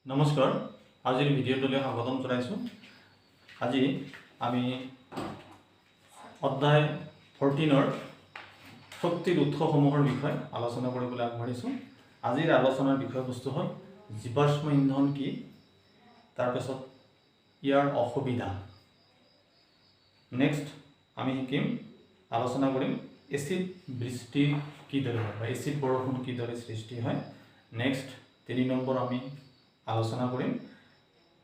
নমস্কাৰ আজিৰ ভিডিঅ'টোলৈ স্বাগতম জনাইছোঁ। আজি আমি অধ্যায় 14ৰ শক্তিৰ উৎসসমূহৰ বিষয়ে আলোচনা কৰিবলৈ আগবাঢ়িছোঁ। আজিৰ আলোচনাৰ বিষয়বস্তু হ'ল জীৱাশ্ম ইন্ধন কি, তাৰপিছত ইয়াৰ অসুবিধা। নেক্সট আমি শিকিম আলোচনা কৰিম এচিড বৃষ্টি কিদৰে হয় বা এচিড বৰষুণ কিদৰে সৃষ্টি হয়। নেক্সট 3 নম্বৰ আমি আলোচনা কৰিম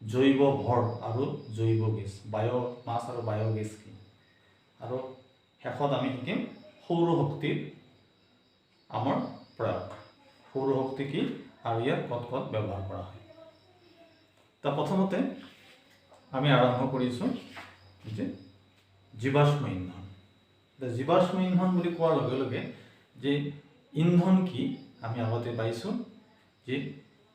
জৈৱ ভৰ আৰু জৈৱ গেছ, বায়োমাছ আৰু বায়োগেছ কি, আৰু শেষত আমি শিকিম সৌৰ শক্তিৰ আমাৰ প্ৰয়োগ, সৌৰ শক্তি কি আৰু ইয়াৰ ক'ত ক'ত ব্যৱহাৰ কৰা হয়। তা প্ৰথমতে আমি আৰম্ভ কৰিছোঁ যে জীৱাশ্ম ইন্ধন। জীৱাশ্ম ইন্ধন বুলি কোৱাৰ লগে লগে যে ইন্ধন কি আমি আগতে পাইছোঁ যে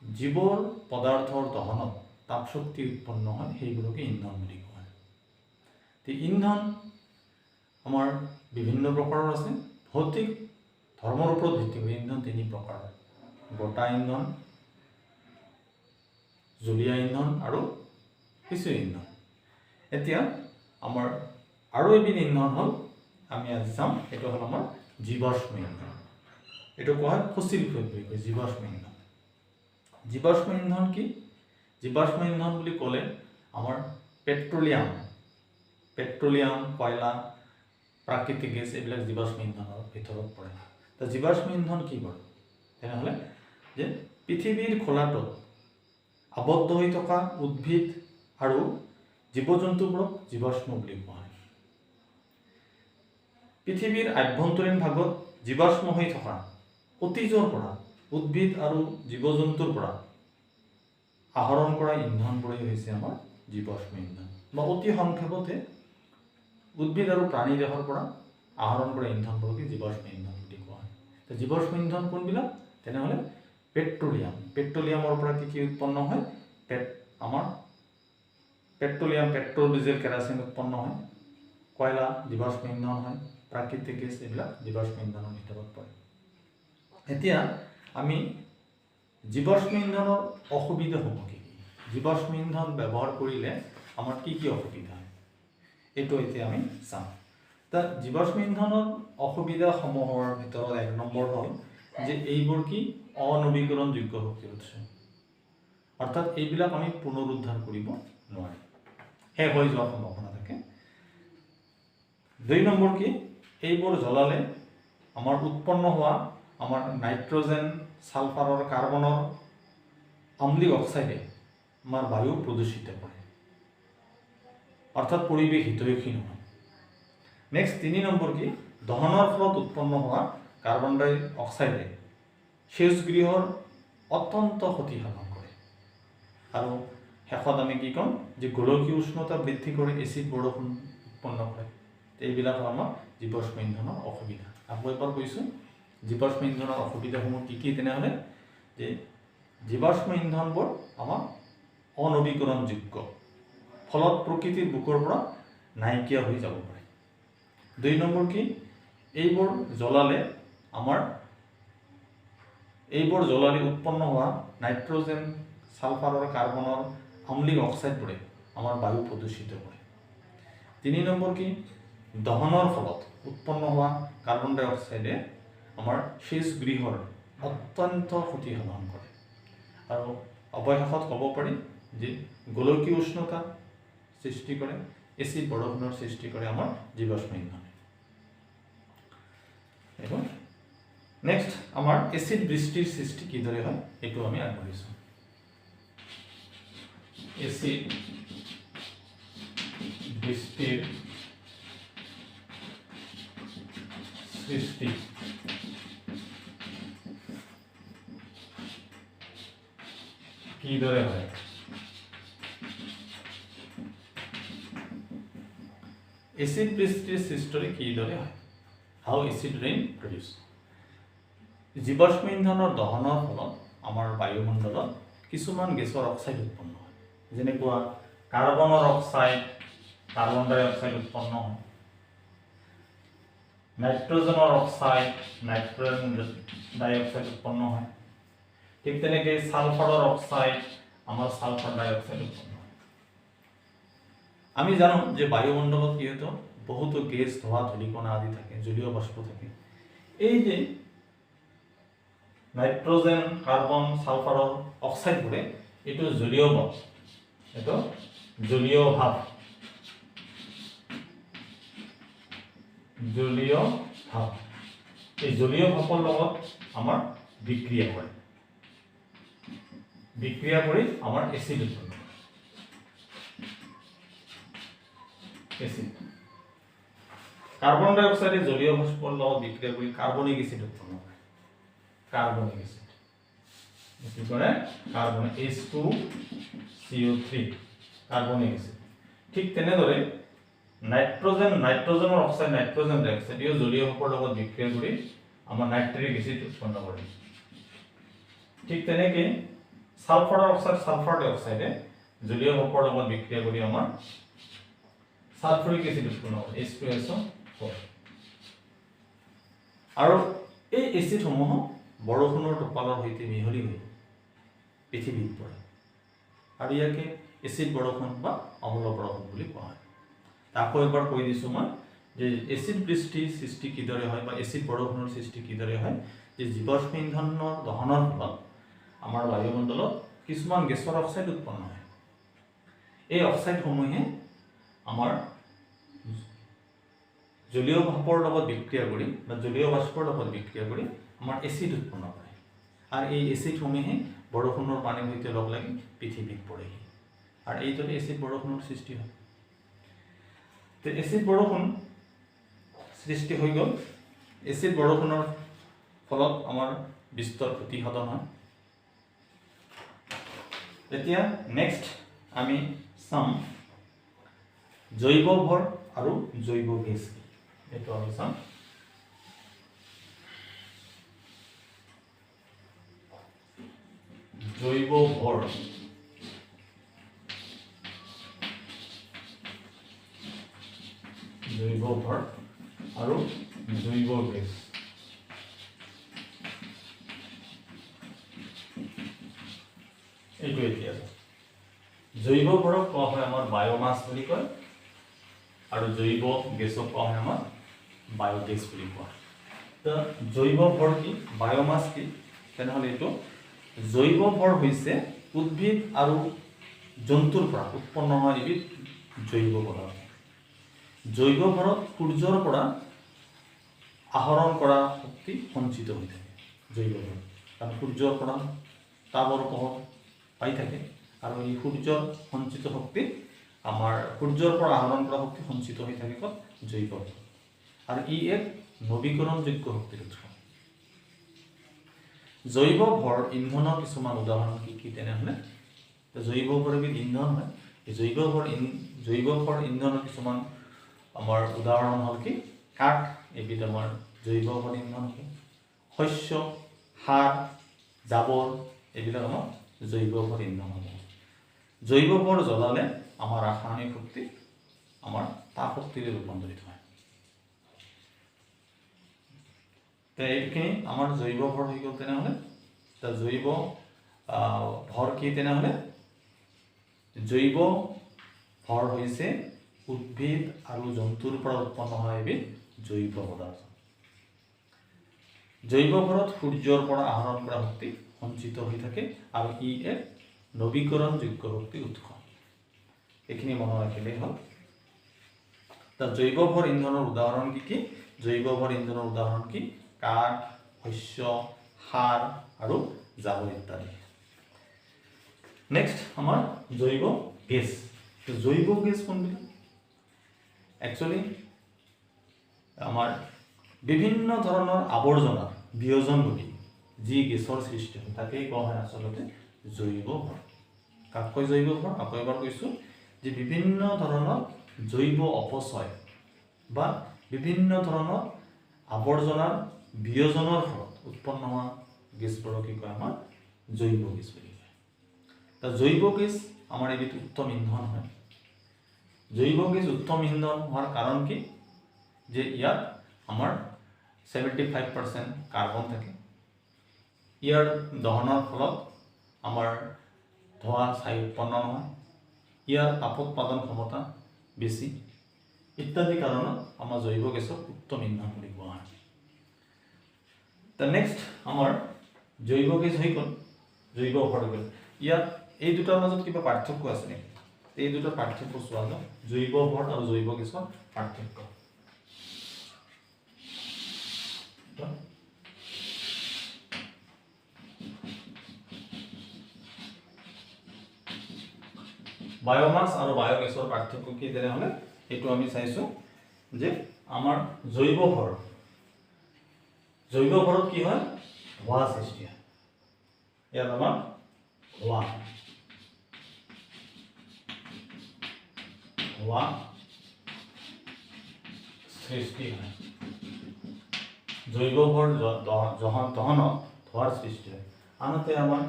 জীৱৰ পদাৰ্থৰ দহনত তাপ শক্তি উৎপন্ন হয়, সেইবোৰকে ইন্ধন বুলি কোৱা হয়। ইন্ধন আমাৰ বিভিন্ন প্ৰকাৰৰ আছে। ভৌতিক ধৰ্মৰ ওপৰত ভিত্তি কৰি ইন্ধন 3 প্ৰকাৰৰ: গোটা ইন্ধন, জুলীয়া ইন্ধন আৰু কেঁচুৱা ইন্ধন। এতিয়া আমাৰ আৰু এবিধ ইন্ধন হ'ল, আমি আজি চাম, এইটো হ'ল আমাৰ জীৱাশ্ম ইন্ধন। এইটো কোৱা হয় ফসিল ফুয়েল বুলি কয়, জীৱাশ্ম ইন্ধন। জীৱাশ্ম ইন্ধন কি? জীৱাশ্ম ইন্ধন বুলি ক'লে আমাৰ পেট্ৰলিয়াম, কয়লা, প্ৰাকৃতিক গেছ এইবিলাক জীৱাশ্ম ইন্ধনৰ ভিতৰত পৰে। তো জীৱাশ্ম ইন্ধন কি বাৰু? তেনেহ'লে যে পৃথিৱীৰ খোলাটোত আবদ্ধ হৈ থকা উদ্ভিদ আৰু জীৱ জন্তুবোৰক জীৱাশ্ম বুলি কোৱা হয়। পৃথিৱীৰ আভ্যন্তৰীণ ভাগত জীৱাশ্ম হৈ থকা অতীজৰ পৰা উদ্ভিদ আৰু জীৱ জন্তুৰ পৰা আহৰণ কৰা ইন্ধনবোৰেই হৈছে আমাৰ জীৱাশ্ম ইন্ধন, বা অতি সংক্ষেপতে উদ্ভিদ আৰু প্ৰাণী দেহৰ পৰা আহৰণ কৰা ইন্ধনবোৰকে জীৱাশ্ম ইন্ধন বুলি কোৱা হয়। তো জীৱাশ্ম ইন্ধন কোনবিলাক? তেনেহ'লে পেট্ৰলিয়ামৰ পৰা কি উৎপন্ন হয়? আমাৰ পেট্ৰলিয়াম, পেট্ৰল, ডিজেল, কেৰাচিন উৎপন্ন হয়। কয়লা জীৱাশ্ম ইন্ধন হয়। প্ৰাকৃতিক গেছ এইবিলাক জীৱাশ্ম ইন্ধনৰ ভিতৰত পৰে। এতিয়া আমি জীৱাশ্ম ইন্ধনৰ অসুবিধাসমূহ কি কি, জীৱাশ্ম ইন্ধন ব্যৱহাৰ কৰিলে আমাৰ কি কি অসুবিধা হয়, এইটো এতিয়া আমি চাম। তা জীৱাশ্ম ইন্ধনৰ অসুবিধাসমূহৰ ভিতৰত 1 নম্বৰ হ'ল যে এইবোৰ কি অনৱীকৰণযোগ্য শক্তিৰ উৎস, অৰ্থাৎ এইবিলাক আমি পুনৰুদ্ধাৰ কৰিব নোৱাৰিম, শেষ হৈ যোৱাৰ সম্ভাৱনা থাকে। 2 নম্বৰ কি, এইবোৰ জ্বলালে আমাৰ উৎপন্ন হোৱা আমাৰ নাইট্ৰজেন, সালফাৰ আৰু কাৰ্বনৰ আম্লিক অক্সাইডে আমাৰ বায়ু প্ৰদূষিত কৰে, অৰ্থাৎ পৰিৱেশ হিতৈষী নহয়। নেক্সট 3 নম্বৰ কি, দহনৰ ফলত উৎপন্ন হোৱা কাৰ্বন ডাই অক্সাইডে সেউজগৃহৰ অত্যন্ত ক্ষতি সাধন কৰে। আৰু শেষত আমি কি ক'ম যে গোলকীয় উষ্ণতা বৃদ্ধি কৰি এচিড বৰষুণ উৎপন্ন কৰে। এইবিলাক আমাৰ জীৱাশ্ম ইন্ধনৰ অসুবিধা। আকৌ এবাৰ কৈছোঁ, জীৱাশ্ম ইন্ধনৰ অসুবিধাসমূহ কি কি? তেনেহ'লে যে জীৱাশ্ম ইন্ধনবোৰ আমাৰ অনৱীকৰণযোগ্য, ফলত প্ৰকৃতিৰ বুকুৰ পৰা নাইকিয়া হৈ যাব পাৰে। 2 নম্বৰ কি, এইবোৰ জ্বলালে উৎপন্ন হোৱা নাইট্ৰজেন, সালফাৰ আৰু কাৰ্বনৰ আম্লিক অক্সাইডবোৰে আমাৰ বায়ু প্ৰদূষিত কৰে। 3 নম্বৰ কি, দহনৰ ফলত উৎপন্ন হোৱা কাৰ্বন ডাই অক্সাইডে আমাৰ সেউজগৃহৰ অত্যন্ত ক্ষতি সাধন কৰে। আৰু অৱশেষত ক'ব পাৰি যে গোলকীয় উষ্ণতা সৃষ্টি কৰে, এচিড বৰষুণৰ সৃষ্টি কৰে আমাৰ জীৱাশ্ম ইন্ধনে। নেক্সট আমাৰ এচিড বৃষ্টিৰ সৃষ্টি কিদৰে হয় এইটো আমি আগবাঢ়িছোঁ। এচিড বৃষ্টিৰ সৃষ্টি কিদৰে হয়? এচিড বৃষ্টিৰ সৃষ্টি কিদৰে হয়? হাউ এচিড ৰেইন প্ৰডিউচ? জীৱাশ্ম ইন্ধনৰ দহনৰ ফলত আমাৰ বায়ুমণ্ডলত কিছুমান গেছৰ অক্সাইড উৎপন্ন হয়, যেনেকুৱা কাৰ্বনৰ অক্সাইড, কাৰ্বন ডাই অক্সাইড উৎপন্ন হয়। নাইট্ৰজেনৰ অক্সাইড, নাইট্ৰজেন ডাই অক্সাইড উৎপন্ন হয়। ঠিক তেনেকৈ সালফাৰৰ অক্সাইড আমাৰ সালফাৰ ডাই অক্সাইড উৎপন্ন হয়। আমি জানো যে বায়ুমণ্ডলত কি হয়তো বহুতো গেছ, ধোঁৱা, ধূলিকণা আদি থাকে, জলীয় বাষ্প থাকে। এই যে নাইট্ৰজেন, কাৰ্বন, সালফাৰৰ অক্সাইডবোৰে এইটো জলীয় ভাৱ, এইটো জলীয় ভাৱ, এই জলীয় ভাৱৰ লগত আমাৰ বিক্ৰিয়া কৰে, বিক্রিয়া করে আমার এসিড উৎপন্ন করে। এসিড কার্বন ডাই অক্সাইডে জলীয় বাষ্পর লগত বিক্রিয়া করে কার্বনিক এসিড উৎপন্ন করে। কার্বনিক এসিড কি করে? Carbon H2CO3 carbonic acid. ঠিক তেনেদৰে নাইট্ৰজেনৰ অক্সাইড, নাইট্ৰজেন ডাই অক্সাইড এই জলীয় বাষ্পৰ লগত বিক্ৰিয়া কৰে আমাৰ নাইট্ৰিক এসিড উৎপন্ন কৰে। ঠিক তেনেকৈ সালফাৰ অক্সাইড, সালফাৰ ডাই অক্সাইডে জলীয় বাষ্পৰ লগত বিক্ৰিয়া কৰি আমাৰ সালফাৰিক এসিড উৎপন্ন কৰে, H2SO4। আৰু এই এসিডসমূহ বৰষুণৰ টোপালৰ সৈতে মিহলি হৈ পৃথিৱীত পৰে আৰু ইয়াকে এসিড বৰষুণ বা অম্ল বৰষুণ বুলি কোৱা হয়। আকৌ এবাৰ কৈ দিছোঁ মই যে এসিড বৃষ্টিৰ সৃষ্টি কিদৰে হয় বা এসিড বৰষুণৰ সৃষ্টি কিদৰে হয়, যে জীৱাশ্ম ইন্ধনৰ দহনৰ ফলত আমাৰ বায়ুমণ্ডলত কিছুমান গেছৰ অক্সাইড উৎপন্ন হয়। এই অক্সাইডসমূহে আমাৰ জলীয় ভাপৰ লগত বিক্ৰিয়া কৰি বা জলীয় বাষ্পৰ লগত বিক্ৰিয়া কৰি আমাৰ এসিড উৎপন্ন কৰে আৰু এই এসিডসমূহে বৰষুণৰ পানীৰ সৈতে লগ লাগি পৃথিৱীত পৰেহি আৰু এইদৰে এসিড বৰষুণৰ সৃষ্টি হয়। তো এসিড বৰষুণ সৃষ্টি হৈ গ'ল। এসিড বৰষুণৰ ফলত আমাৰ বিস্তৰ ক্ষতি সাধন হয়। এতিয়া নেক্সট আমি চাম জৈৱ ভৰ আৰু জৈৱ গেছ। এইটো আমি চাম। জৈৱ ভৰ আৰু জৈৱ গেছ। এইটো এতিয়া জৈৱ ভৰক কোৱা হয় আমাৰ বায়োমাছ বুলি কয় আৰু জৈৱ গেছক কোৱা হয় আমাৰ বায়োগেছ বুলি কোৱা হয়। তো জৈৱ ভৰ কি, বায়োমাছ কি? তেনেহ'লে এইটো জৈৱ ভৰ হৈছে উদ্ভিদ আৰু জন্তুৰ পৰা উৎপন্ন হোৱা এবিধ জৈৱ পদাৰ্থ। জৈৱ ভৰত সূৰ্যৰ পৰা আহৰণ কৰা শক্তি সঞ্চিত হৈ থাকে। জৈৱ ভৰ কাৰণ সূৰ্যৰ পৰা তাপৰ পোহৰ পাই থাকে আৰু এই সূৰ্যৰ সঞ্চিত শক্তি আমাৰ সূৰ্যৰ পৰা আহৰণ কৰা শক্তি সঞ্চিত হৈ থাকে ক'ত? জৈৱ ভৰ। আৰু ই এক নৱীকৰণযোগ্য শক্তিৰ উৎস। জৈৱ ভৰ ইন্ধনৰ কিছুমান উদাহৰণ কি কি? তেনেহ'লে জৈৱ ভৰ এবিধ ইন্ধন হয়। এই জৈৱ ভৰ ইন্ধনৰ কিছুমান আমাৰ উদাহৰণ হ'ল কি? কাঠ এবিধ আমাৰ জৈৱ ভৰ ইন্ধন হয়। শস্য, সাৰ, জাবৰ এইবিলাক আমাৰ জৈৱ ভৰ ইন্ধন হ'ব। জৈৱ ভৰ জ্বলালে আমাৰ ৰাসায়নিক শক্তি আমাৰ তাপ শক্তিৰে ৰূপান্তৰিত হয়। তো এইখিনি আমাৰ জৈৱ ভৰ হৈ গ'ল। তেনেহ'লে জৈৱ ভৰ কি? তেনেহ'লে জৈৱ ভৰ হৈছে উদ্ভিদ আৰু জন্তুৰ পৰা উৎপন্ন হোৱা এবিধ জৈৱ পদাৰ্থ। জৈৱ ভৰত সূৰ্যৰ পৰা আহৰণ কৰা শক্তি সঞ্চিত হৈ থাকে আৰু ই এক নৱীকৰণযোগ্য শক্তিৰ উৎস। এইখিনি মনত ৰাখিলেই হ'ল। জৈৱ ভৰ ইন্ধনৰ উদাহৰণ কি কি? জৈৱ ভৰ ইন্ধনৰ উদাহৰণ কি? কাঠ, শস্য, সাৰ আৰু জাবৰ ইত্যাদি। নেক্সট আমাৰ জৈৱ গেছ। জৈৱ গেছ কোনবিলাক? একচুৱেলি আমাৰ বিভিন্ন ধৰণৰ আৱৰ্জনা বিয়োজন ঘটি যি গেছৰ সৃষ্টি হয় তাকেই কোৱা হয় আচলতে জৈৱ ভৰ। কাক কয় জৈৱ ভৰ? আকৌ এবাৰ কৈছোঁ যে বিভিন্ন ধৰণৰ জৈৱ অপচয় বা বিভিন্ন ধৰণৰ আৱৰ্জনাৰ বিয়োজনৰ ফলত উৎপন্ন হোৱা গেছবোৰক কি কয়? আমাৰ জৈৱ গেছ বুলি কয়। জৈৱ গেছ আমাৰ এবিধ উত্তম ইন্ধন হয়। জৈৱ গেছ উত্তম ইন্ধন হোৱাৰ কাৰণ কি? যে ইয়াত আমাৰ 75% কাৰ্বন থাকে। ইয়াৰ দহনৰ ফলত আমাৰ ধোঁৱা ছাই উৎপন্ন নহয়, ইয়াৰ তাপোৎপাদন ক্ষমতা বেছি ইত্যাদি কাৰণত আমাৰ জৈৱ গেছক উত্তম ইন্ধন বুলি কোৱা হয়। নেক্সট আমাৰ জৈৱ গেছ হৈ গ'ল, জৈৱ ভৰ হৈ গ'ল। ইয়াত এই দুটাৰ মাজত কিবা পাৰ্থক্য আছে নেকি? এই দুটাৰ পাৰ্থক্য চোৱা যাওক, জৈৱ ভৰ আৰু জৈৱ গেছৰ পাৰ্থক্য। বায়োমাছ আৰু বায়োগেছৰ পাৰ্থক্য কি? তেনেহ'লে এইটো আমি চাইছোঁ যে আমাৰ জৈৱ ভৰত কি হয়? ধোঁৱা সৃষ্টি হয়। ইয়াত আমাৰ ধোঁৱা সৃষ্টি হয়। জৈৱ ভৰ দহনত ধোঁৱাৰ সৃষ্টি হয়। আনহাতে আমাৰ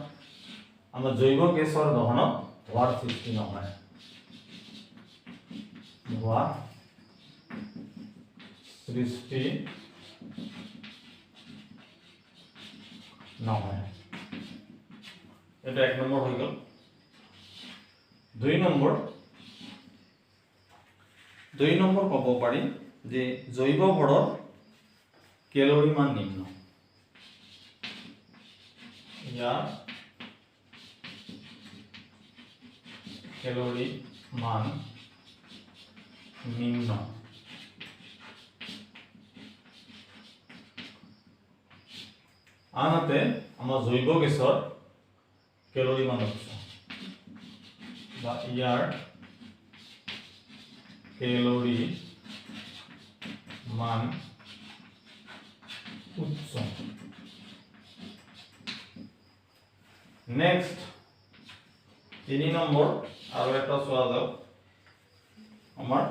জৈৱ গেছৰ দহনত ধোঁৱাৰ সৃষ্টি নহয়। ধোঁৱা সৃষ্টি নহয়। এটা 1 নম্বৰ হৈ গ'ল। 2 নম্বৰ ক'ব পাৰি যে জৈৱ ভৰৰ কেলৰি মান নিম্ন। ইয়াৰ কেলৰি মান নিম্ন। আনহাতে আমাৰ জৈৱ গেছৰ কেলৰি মান উচ্চ, বা ইয়াৰ কেলৰি মান উচ্চ। নেক্সট 3 নম্বৰ আৰু এটা চোৱা যাওক, আমাৰ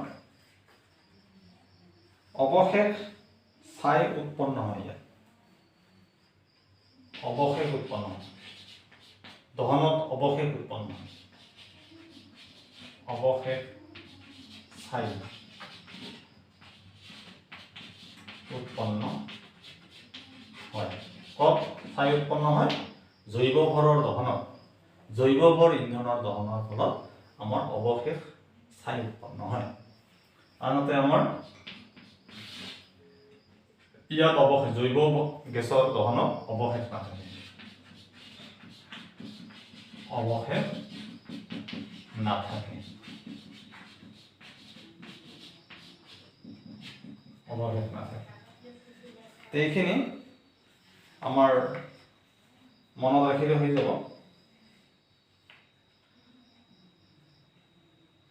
অৱশেষ ছাই উৎপন্ন হয়। ইয়াত অৱশেষ উৎপন্ন হয়, দহনত অৱশেষ উৎপন্ন হয়। অৱশেষ ছাই উৎপন্ন হয়। ক'ত ছাই উৎপন্ন হয়? জৈৱ ভৰৰ দহনত, জৈৱ ভৰ ইন্ধনৰ দহনৰ ফলত আমাৰ অৱশেষ ছাই উৎপন্ন হয়। আনহাতে আমাৰ ইয়াত অৱশেষ, জৈৱ গেছৰ দহনত অৱশেষ নাথাকে। অৱশেষ নাথাকে। এইখিনি আমাৰ মনত ৰাখিলে হৈ যাব।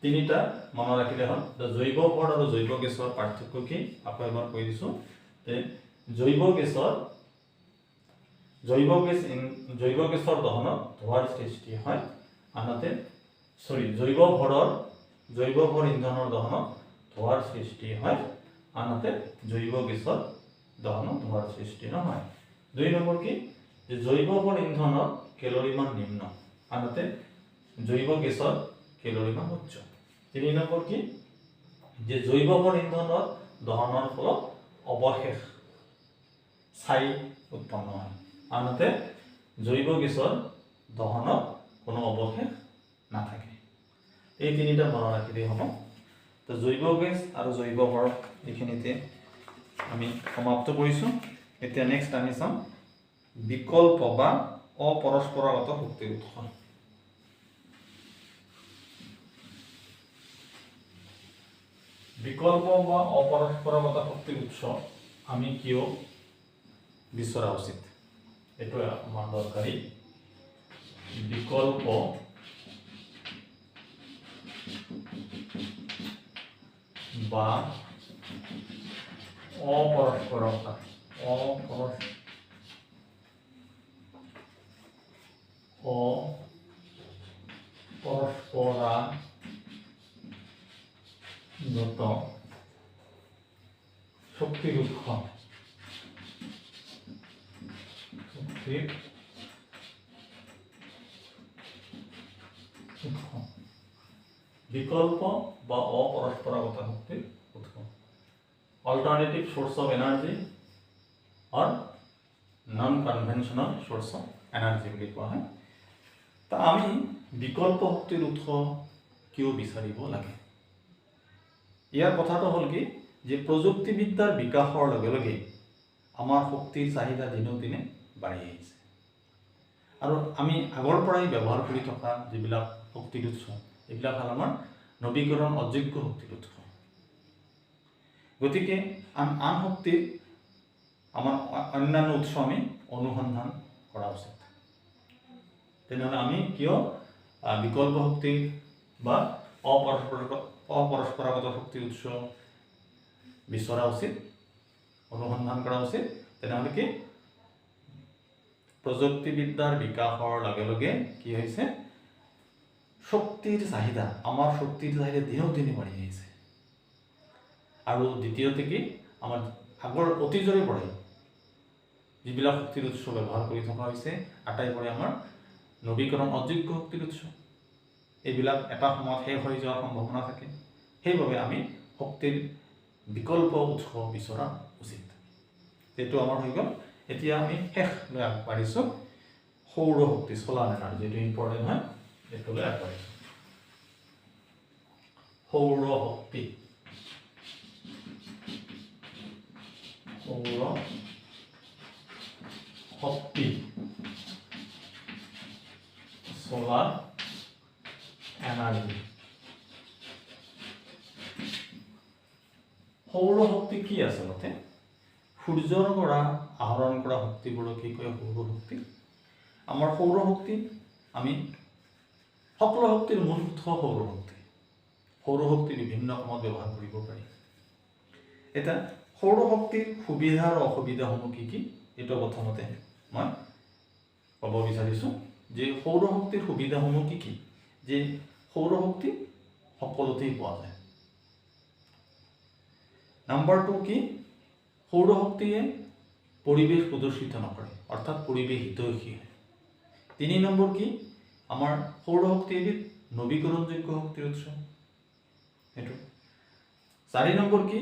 তিনিটা মনত ৰাখিলে হ'ল। জৈৱ ভৰ আৰু জৈৱ গেছৰ পাৰ্থক্য কি? আকৌ এবাৰ কৈ দিছোঁ যে জৈৱ গেছৰ দহনত ধোঁৱাৰ সৃষ্টি হয়। আনহাতে জৈৱ ভৰ ইন্ধনৰ দহনত ধোঁৱাৰ সৃষ্টি হয়। আনহাতে জৈৱ গেছৰ দহনত ধোঁৱাৰ সৃষ্টি নহয়। 2 নম্বৰ কি? যে জৈৱ ভৰ ইন্ধনৰ কেলৰি মান নিম্ন, আনহাতে জৈৱ গেছৰ কেলৰি মান উচ্চ। 3 নম্বৰ কি? যে জৈৱ ভৰ ইন্ধনৰ দহনৰ ফলত অৱশেষ ছাই উৎপন্ন হয়। আনহাতে জৈৱ গেছৰ দহনত কোনো অৱশেষ নাথাকে। এই তিনিটা মনত ৰাখিলেই হ'ব। তো জৈৱ গেছ আৰু জৈৱ ভৰ এইখিনিতে আমি সমাপ্ত কৰিছোঁ। এতিয়া নেক্সট আমি চাম বিকল্প বা অপৰস্পৰাগত শক্তিৰ উৎস। বিকল্প বা অপৰস্পৰাগত শক্তিৰ উৎস আমি কিয় বিচৰা উচিত, এইটো আমাৰ দৰকাৰী। বিকল্প বা অপৰস্পৰাগত শক্তিৰ উৎস। বিকল্প বা অপৰস্পৰাগত শক্তিৰ উৎস, alternative source of energy R non conventional source of energy বুলি কোৱা হয়। তা আমি বিকল্প শক্তিৰ উৎস কিয় বিচাৰিব লাগে? ইয়াৰ কথাটো হ'ল কি যে প্ৰযুক্তিবিদ্যাৰ বিকাশৰ লগে লগে আমাৰ শক্তিৰ চাহিদা দিনক দিনে বাঢ়ি আহিছে আৰু আমি আগৰ পৰাই ব্যৱহাৰ কৰি থকা যিবিলাক শক্তিৰ উৎস এইবিলাক হ'ল আমাৰ নৱীকৰণ অযোগ্য শক্তিৰ উৎস। গতিকে আন শক্তিৰ আমাৰ অন্যান্য উৎস আমি অনুসন্ধান কৰা উচিত। তেনেহ'লে আমি কিয় বিকল্প শক্তি বা অপৰস্পৰাগত শক্তিৰ উৎস বিচৰা উচিত, অনুসন্ধান কৰা উচিত? তেনেহ'লে কি প্ৰযুক্তিবিদ্যাৰ বিকাশৰ লগে লগে কি হৈছে শক্তিৰ চাহিদা, আমাৰ শক্তিৰ চাহিদা দিনক দিনে বাঢ়ি আহিছে। আৰু দ্বিতীয়তে কি আমাৰ আগৰ অতীজৰে পৰাই যিবিলাক শক্তিৰ উৎস ব্যৱহাৰ কৰি থকা হৈছে আটাইবোৰে আমাৰ নৱীকৰণ অযোগ্য শক্তিৰ উৎস। এইবিলাক এটা সময়ত শেষ হৈ যোৱাৰ সম্ভাৱনা থাকে। সেইবাবে আমি শক্তিৰ বিকল্প উৎস বিচৰা উচিত। এইটো আমাৰ হৈ গ'ল। এতিয়া আমি শেষলৈ আগবাঢ়িছোঁ সৌৰ শক্তি, চলাৰ এনাৰ্জি, যিটো ইম্পৰ্টেণ্ট হয় এইটোলৈ আগবাঢ়িছোঁ। সৌৰ শক্তি, সৌৰ শক্তি, সোলাৰ এনাৰ্জি। সৌৰ শক্তি কি আচলতে? সূৰ্যৰ পৰা আহৰণ কৰা শক্তিবোৰক কি কয়? সৌৰ শক্তি। আমাৰ সৌৰ শক্তি আমি সকলো শক্তিৰ মূল উৎস সৌৰ শক্তি। সৌৰ শক্তি বিভিন্ন কামত ব্যৱহাৰ কৰিব পাৰি। এটা সৌৰ শক্তিৰ সুবিধা আৰু অসুবিধাসমূহ কি কি এইটো প্ৰথমতে মই ক'ব বিচাৰিছোঁ যে সৌৰ শক্তিৰ সুবিধাসমূহ কি কি? যে সৌৰ শক্তি সকলোতেই পোৱা যায়। নাম্বাৰ 2 কি? সৌৰ শক্তিয়ে পৰিৱেশ প্ৰদূষিত নকৰে, অৰ্থাৎ পৰিৱেশ হিতৈষী হয়। 3 নম্বৰ কি? আমাৰ সৌৰ শক্তি এবিধ নৱীকৰণযোগ্য শক্তিৰ উৎস। এইটো 4 নম্বৰ কি?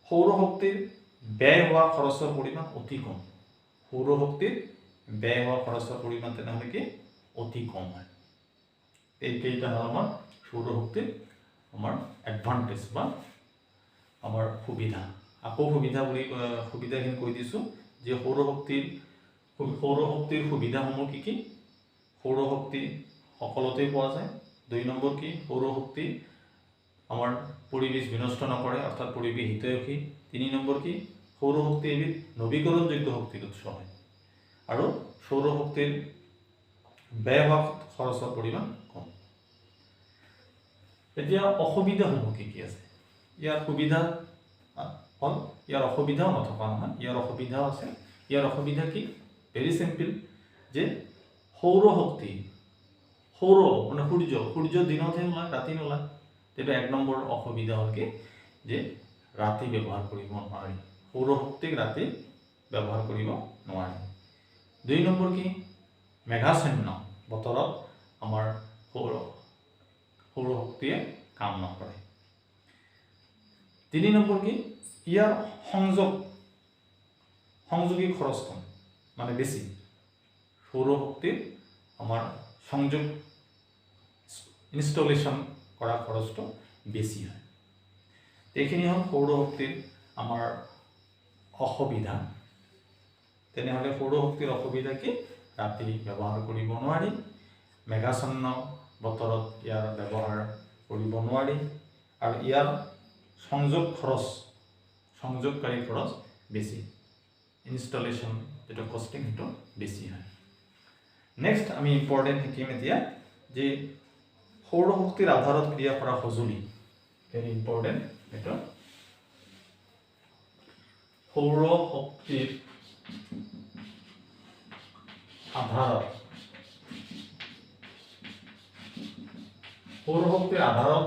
সৌৰ শক্তিৰ ব্যয় হোৱা খৰচৰ পৰিমাণ অতি কম। সৌৰ শক্তিৰ ব্যয় হোৱা খৰচৰ পৰিমাণ তেনেহ'লে কি অতি কম হয়। এইকেইটা হ'ল আমাৰ সৌৰ শক্তিৰ আমাৰ এডভান্টেজ বা আমাৰ সুবিধা। আকৌ সুবিধাখিনি কৈ দিছোঁ যে সৌৰ শক্তিৰ সুবিধাসমূহ কি কি? সৌৰ শক্তি সকলোতেই পোৱা যায়। 2 নম্বৰ কি? সৌৰ শক্তি আমাৰ পৰিৱেশ বিনষ্ট নকৰে, অৰ্থাৎ পৰিৱেশ হিতৈষী। 3 নম্বৰ কি? সৌৰ শক্তি এবিধ নৱীকৰণযোগ্য শক্তিৰ উৎস হয় আৰু সৌৰ শক্তিৰ ব্যয় হোৱা খৰচৰ পৰিমাণ কম। এতিয়া অসুবিধাসমূহ কি কি আছে? ইয়াৰ সুবিধা হ'ল, ইয়াৰ অসুবিধাও নথকা নহয়, ইয়াৰ অসুবিধাও আছে। ইয়াৰ অসুবিধা কি? ভেৰি চিম্পল, যে সৌৰ শক্তি মানে সূৰ্য দিনতহে ওলায়, ৰাতি নোলায়। তেতিয়া 1 নম্বৰ অসুবিধা হ'ল কি যে ৰাতি ব্যৱহাৰ কৰিব নোৱাৰি, সৌৰ শক্তিক ৰাতি ব্যৱহাৰ কৰিব নোৱাৰি। 2 নম্বৰ কি? মেঘাচ্ছন্ন বতৰত আমাৰ সৌৰ শক্তিয়ে কাম নকৰে। 3 নম্বৰ কি? ইয়াৰ সংযোগী খৰচ কম, মানে বেছি। সৌৰ শক্তিৰ আমাৰ সংযোগ ইনষ্টলেশ্যন কৰা খৰচটো বেছি হয়। এইখিনি হ'ল সৌৰ শক্তিৰ আমাৰ অসুবিধা। তেনেহ'লে সৌৰ শক্তিৰ অসুবিধা কি? ৰাতি ব্যৱহাৰ কৰিব নোৱাৰি, মেঘাচ্ছন্ন বতৰত ইয়াৰ ব্যৱহাৰ কৰিব নোৱাৰি, আৰু ইয়াৰ সংযোগকাৰী খৰচ বেছি। ইনষ্টলেশ্যন যিটো কষ্টিং সেইটো বেছি হয়। নেক্সট আমি ইম্পৰ্টেণ্ট শিকিম এতিয়া যে সৌৰ শক্তিৰ আধাৰত ক্ৰিয়া কৰা সঁজুলি। ভেৰি ইম্পৰ্টেণ্ট এইটো। সৌৰ শক্তিৰ আধাৰত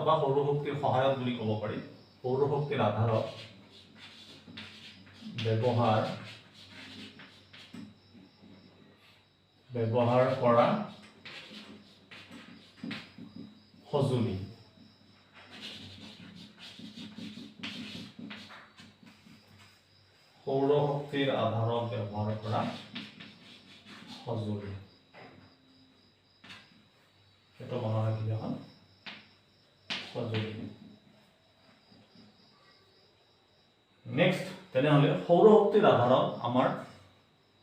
বা সৌৰ শক্তিৰ সহায়ত বুলি ক'ব পাৰি। সৌৰ শক্তিৰ আধাৰত ব্যৱহাৰ কৰা সঁজুলি। সৌৰ শক্তিৰ আধাৰত ব্যৱহাৰ কৰা সঁজুলি। এখন সঁজুলি। নেক্সট তেনেহ'লে সৌৰশক্তিৰ আধাৰত আমাৰ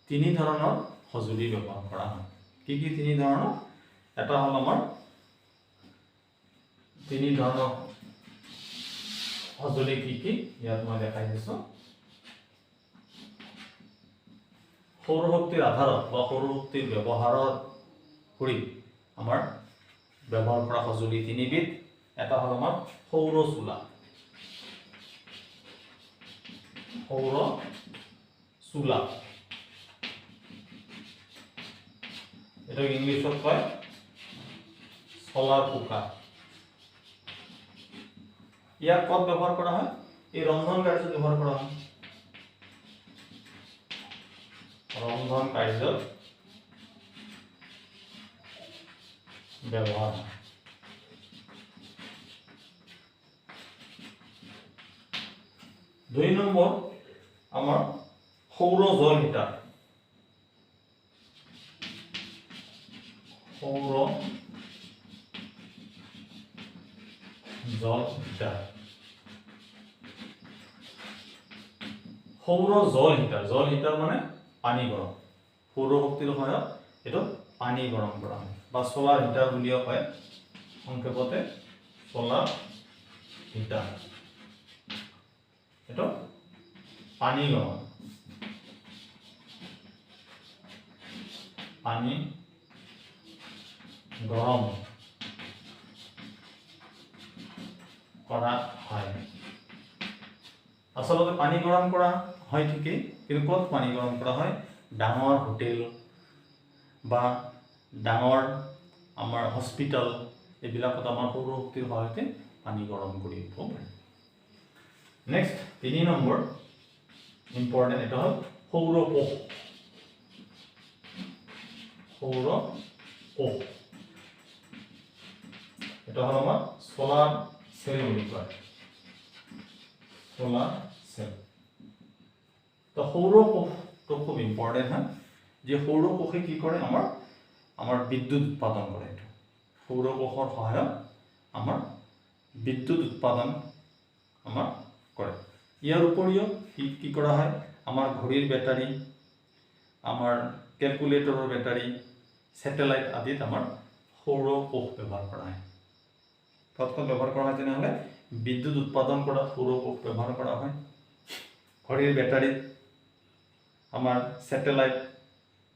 তিনি ধৰণৰ সঁজুলি ব্যৱহাৰ কৰা হয়। কি কি তিনি ধৰণৰ? এটা হ'ল আমাৰ তিনি ধৰণৰ সঁজুলি কি কি ইয়াত মই দেখাই দিছোঁ। সৌৰশক্তিৰ আধাৰত বা সৌৰশক্তিৰ ব্যৱহাৰৰ কৰি আমাৰ ব্যৱহাৰ কৰা সঁজুলি তিনিবিধ। এটা হ'ল আমাৰ সৌৰ চুলা। সৌৰ চুলা এটাক ইংলিছত কয় সোলাৰ কুকাৰ। ইয়াক ক'ত ব্যৱহাৰ কৰা হয়? এই ৰন্ধন কাৰ্যত ব্যৱহাৰ কৰা হয়। ৰন্ধন কাৰ্যত ব্যৱহাৰ হয়। দুই নম্বৰ আমাৰ সৌৰ জল হিটাৰ। সৌৰ জল হিটাৰ। সৌৰ জল হিটাৰ। জল হিটাৰ মানে পানী গৰম। সৌৰ শক্তিৰ সহায়ত এইটো পানী গৰম কৰা হয় বা সোলাৰ হিটাৰ বুলিও কয় সংক্ষেপতে সোলাৰ হিটাৰ। এইটো পানী গৰম কৰা হয়। আচলতে পানী গৰম কৰা হয় ঠিকই, কিন্তু ক'ত পানী গৰম কৰা হয়? ডাঙৰ হোটেল বা ডাঙৰ আমাৰ হস্পিটেল এইবিলাকত আমাৰ সৌৰশক্তিৰ সহায়তে পানী গৰম কৰিব পাৰি। নেক্সট তিনি নম্বৰ ইম্পৰ্টেণ্ট এটা হ'ল সৌৰ কোষ। সৌৰ কোষ এটা হ'ল আমাৰ সোলাৰ সেল বুলি কয়। Solar cell. তো সৌর কোষটো খুব ইম্পর্টেন্ট হয়। যে সৌর কোষে কি করে? আমার বিদ্যুৎ উৎপাদন করে। সৌর কোষৰ সহায়ত আমাৰ বিদ্যুৎ উৎপাদন আমাৰ কৰে। ইয়াৰ উপৰিও কি কৰা হয়? আমাৰ ঘড়ীৰ বেটাৰী, আমাৰ ক্যালকুলেটৰৰ বেটাৰী, স্যাটেলাইট আদিত আমাৰ সৌৰ কোষ ব্যৱহাৰ কৰা হয়। ক'ত ব্যৱহাৰ কৰা হয়? তেনেহ'লে বিদ্যুৎ উৎপাদন কৰা সৌৰ কোষ ব্যৱহাৰ কৰা হয়। ঘড়ীৰ বেটাৰীত, আমাৰ স্যাটেলাইট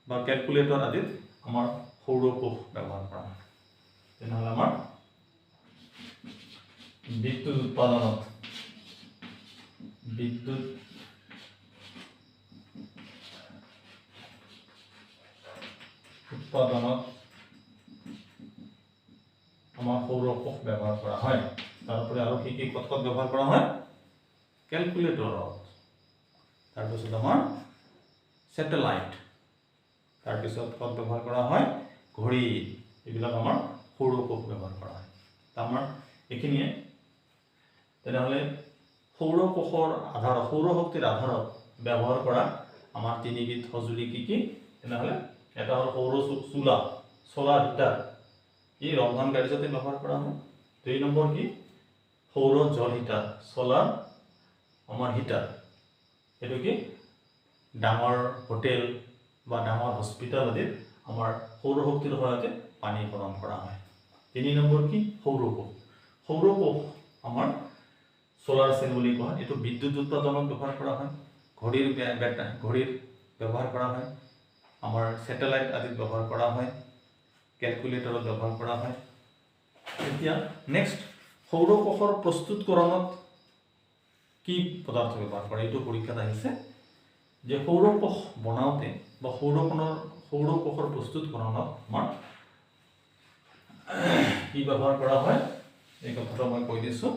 বা ক্যালকুলেটৰ আদিত আমাৰ সৌৰ কোষ ব্যৱহাৰ কৰা হয়। তেনেহ'লে আমাৰ বিদ্যুৎ উৎপাদনত আমাৰ সৌৰ কোষ ব্যৱহাৰ কৰা হয়। তাৰপৰে আৰো কি কি ক'ত ব্যৱহাৰ কৰা হয়? ক্যালকুলেটৰত, তাৰপিছত আমাৰ স্যাটেলাইট, তাৰপিছত ক'ত ব্যৱহাৰ কৰা হয়? ঘড়ী। এইবিলাক আমাৰ সৌৰ কোষ ব্যৱহাৰ কৰা হয়। আমাৰ এইখিনিয়ে তেনেহ'লে সৌৰ কোষৰ আধাৰত, সৌৰ শক্তিৰ আধাৰত ব্যৱহাৰ কৰা আমাৰ তিনিবিধ সঁজুলি কি কি? তেনেহ'লে এটা হ'ল সৌৰ চুলা, সোলাৰ হিটাৰ। ই ৰন্ধন কাৰ্যতে ব্যৱহাৰ কৰা হয়। দুই নম্বৰ কি? সৌৰ জল হিটাৰ, সোলাৰ আমাৰ হিটাৰ। এইটো কি? ডাঙৰ হোটেল বা ডাঙৰ হস্পিটেল আদিত আমাৰ সৌৰ শক্তিৰ সহায়তে পানী গৰম কৰা হয়। তিনি নম্বৰ কি? সৌৰ কোষ। সৌৰ কোষ আমাৰ সোলাৰ সেল বুলি কোৱা হয়। এইটো বিদ্যুৎ উৎপাদনত ব্যৱহাৰ কৰা হয়। ঘড়ীৰ ব্যৱহাৰ কৰা হয়। আমাৰ স্যাটেলাইট আদিত ব্যৱহাৰ কৰা হয়। ক্যালকুলেটৰত ব্যৱহাৰ কৰা হয়। এতিয়া নেক্সট সৌৰ কোষৰ প্ৰস্তুতকৰণত কি পদাৰ্থ ব্যৱহাৰ কৰে? এইটো পৰীক্ষাত আহিছে যে সৌৰ কোষ বনাওঁতে বা সৌৰ কোষৰ প্ৰস্তুতকৰণত আমাৰ কি ব্যৱহাৰ কৰা হয় এই কথাটো মই কৈ দিছোঁ।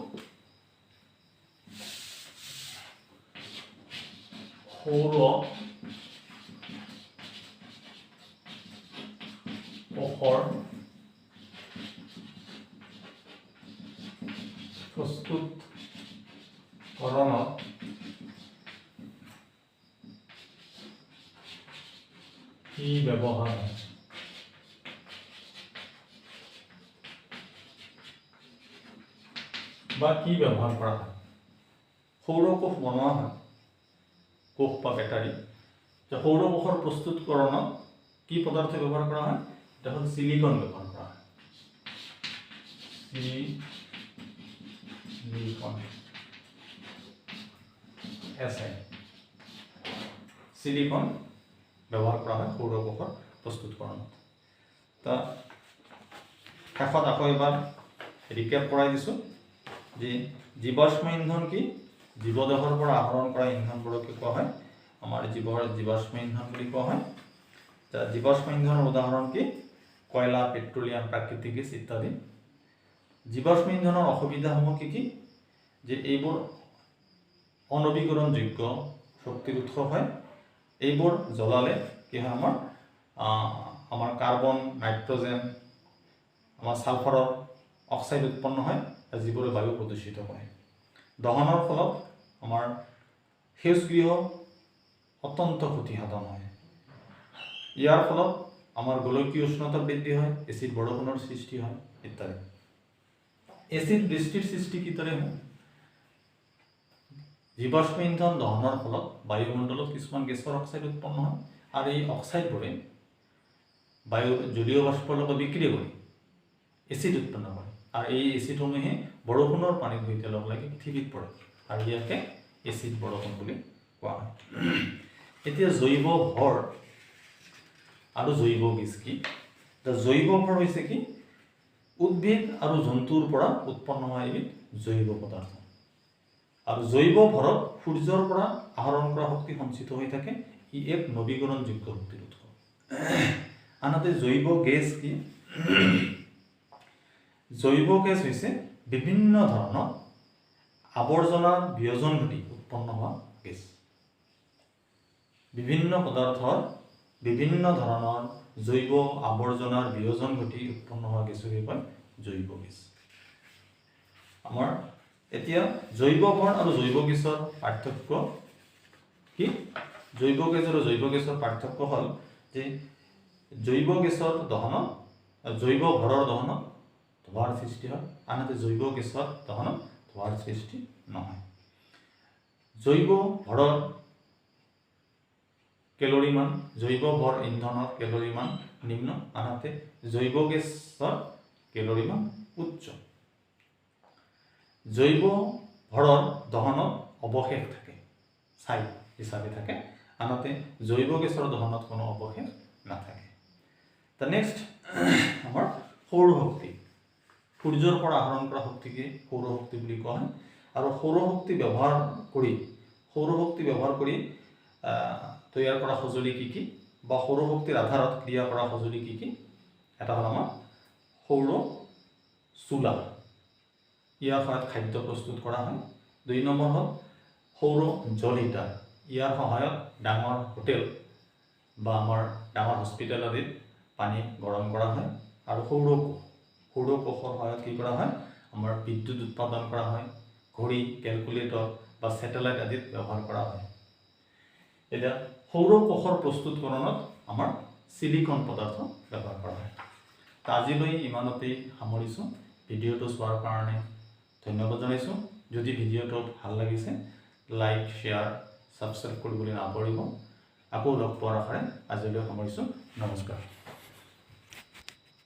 সৌৰ কোষৰ প্ৰস্তুতকৰণত কি ব্যৱহাৰ হয়? বা কি ব্যৱহাৰ কৰা হয়? সৌৰ কোষ বনোৱা হয়, কোষ বা বেটাৰী। সৌৰ কোষৰ প্ৰস্তুতকৰণত কি পদাৰ্থ ব্যৱহাৰ কৰা হয়? এটা হ'ল সিলিকন ব্যৱহাৰ কৰা হয়। সিলিকন সিলিকন ব্যৱহাৰ কৰা হয় সৌৰ কোষৰ প্ৰস্তুতকৰণত। তা শেষত আকৌ এবাৰ ৰিকেপ কৰাই দিছোঁ যে জীৱাশ্ম ইন্ধন কি? জীৱদেহৰ পৰা আহৰণ কৰা ইন্ধনবোৰকে কোৱা হয় আমাৰ জীৱাশ্ম ইন্ধন বুলি কোৱা হয়। জীৱাশ্ম ইন্ধনৰ উদাহৰণ কি? কয়লা, পেট্ৰলিয়াম, প্ৰাকৃতিক গেছ ইত্যাদি। জীৱাশ্ম ইন্ধনৰ অসুবিধাসমূহ কি কি? যে এইবোৰ অনবীকৰণযোগ্য শক্তিৰ উৎস হয়। এইবোৰ জ্বলালে কি হয়? আমাৰ কাৰ্বন, নাইট্ৰজেন, আমাৰ ছালফাৰৰ অক্সাইড উৎপন্ন হয়, যিবোৰে বায়ু প্ৰদূষিত কৰে। দহনৰ ফলত আমাৰ সেউজগৃহ অত্যন্ত ক্ষতিসাধন হয়। ইয়াৰ ফলত আমাৰ গোলকীয় উষ্ণতা বৃদ্ধি হয়, এচিড বৰষুণৰ সৃষ্টি হয় ইত্যাদি। এচিড বৃষ্টিৰ সৃষ্টি কিদৰে হয়? জীৱাশ্ম ইন্ধন দহনৰ ফলত বায়ুমণ্ডলত কিছুমান গেছৰ অক্সাইড উৎপন্ন হয়, আৰু এই অক্সাইডবোৰে বায়ুৰ জলীয় বাষ্পৰ লগত বিক্ৰিয়া কৰি এচিড উৎপন্ন কৰে, আৰু এই এচিডসমূহে বৰষুণৰ পানীৰ সৈতে লগ লাগি পৃথিৱীত পৰে, আৰু ইয়াকে এচিড বৰষুণ বুলি কোৱা হয়। এতিয়া জৈৱ ভৰ আৰু জৈৱ গেছ কি? জৈৱ ভৰ হৈছে কি? উদ্ভিদ আৰু জন্তুৰ পৰা উৎপন্ন হোৱা এবিধ জৈৱ পদাৰ্থ। আৰু জৈৱ ভৰত সূৰ্যৰ পৰা আহৰণ কৰা শক্তি সঞ্চিত হৈ থাকে। ই এক নৱীকৰণযোগ্য শক্তিৰ উৎস। আনহাতে জৈৱ গেছ কি? জৈৱ গেছ হৈছে বিভিন্ন ধৰণৰ আৱৰ্জনাৰ বিয়োজন ঘটি উৎপন্ন হোৱা গেছ। বিভিন্ন পদাৰ্থৰ বিভিন্ন ধৰণৰ জৈৱ আৱৰ্জনাৰ বিয়োজন ঘটি উৎপন্ন হোৱা গেছকে কয় জৈৱ গেছ। আমাৰ এতিয়া জৈৱ ভৰ আৰু জৈৱ গেছৰ পাৰ্থক্য কি? জৈৱ গেছ আৰু জৈৱ গেছৰ পাৰ্থক্য হ'ল যে জৈৱ গেছৰ দহনত, জৈৱ ভৰৰ দহনত ধোঁৱাৰ সৃষ্টি হয়, আনহাতে জৈৱ গেছৰ দহনত ধোঁৱাৰ সৃষ্টি নহয়। জৈৱ ভৰৰ কেলৰি মান, জৈৱ ভৰ ইন্ধনৰ কেলৰি মান নিম্ন, আনহাতে জৈৱ গেছৰ কেলৰি মান উচ্চ। জৈৱ ভৰৰ দহনত অৱশেষ থাকে, ছাই হিচাপে থাকে, আনহাতে জৈৱ গেছৰ দহনত কোনো অৱশেষ নাথাকে। নেক্সট আমাৰ সৌৰ শক্তি। সূৰ্যৰ পৰা আহৰণ কৰা শক্তিকে সৌৰ শক্তি বুলি কোৱা হয়। আৰু সৌৰ শক্তি ব্যৱহাৰ কৰি তৈয়াৰ কৰা সঁজুলি কি কি, বা সৌৰ শক্তিৰ আধাৰত ক্ৰিয়া কৰা সঁজুলি কি কি? এটা হ'ল আমাৰ সৌৰ চুলা, ইয়াৰ সহায়ত খাদ্য প্ৰস্তুত কৰা হয়। 2 নম্বৰ হ'ল সৌৰ জল হিটাৰ, ইয়াৰ সহায়ত ডাঙৰ হোটেল বা আমাৰ ডাঙৰ হস্পিটেল আদিত পানী গৰম কৰা হয়। আৰু সৌৰ কোষৰ সহায়ত কি কৰা হয়? আমাৰ বিদ্যুৎ উৎপাদন কৰা হয়, ঘড়ী, কেলকুলেটৰ বা ছেটেলাইট আদিত ব্যৱহাৰ কৰা হয়। এতিয়া সৌৰ কোষৰ প্ৰস্তুতকৰণত আমাৰ সিলিকন পদাৰ্থ ব্যৱহাৰ কৰা হয়। আজিলৈ ইমানতেই সামৰিছোঁ। ভিডিঅ'টো চোৱাৰ কাৰণে ধন্যবাদ জনাইছোঁ। যদি ভিডিঅ'টো ভাল লাগিছে লাইক, শ্বেয়াৰ, ছাবস্ক্ৰাইব কৰিবলৈ নাপাহৰিব। আকৌ লগ পোৱাৰ আশাৰে আজিলৈ সামৰিছোঁ। নমস্কাৰ।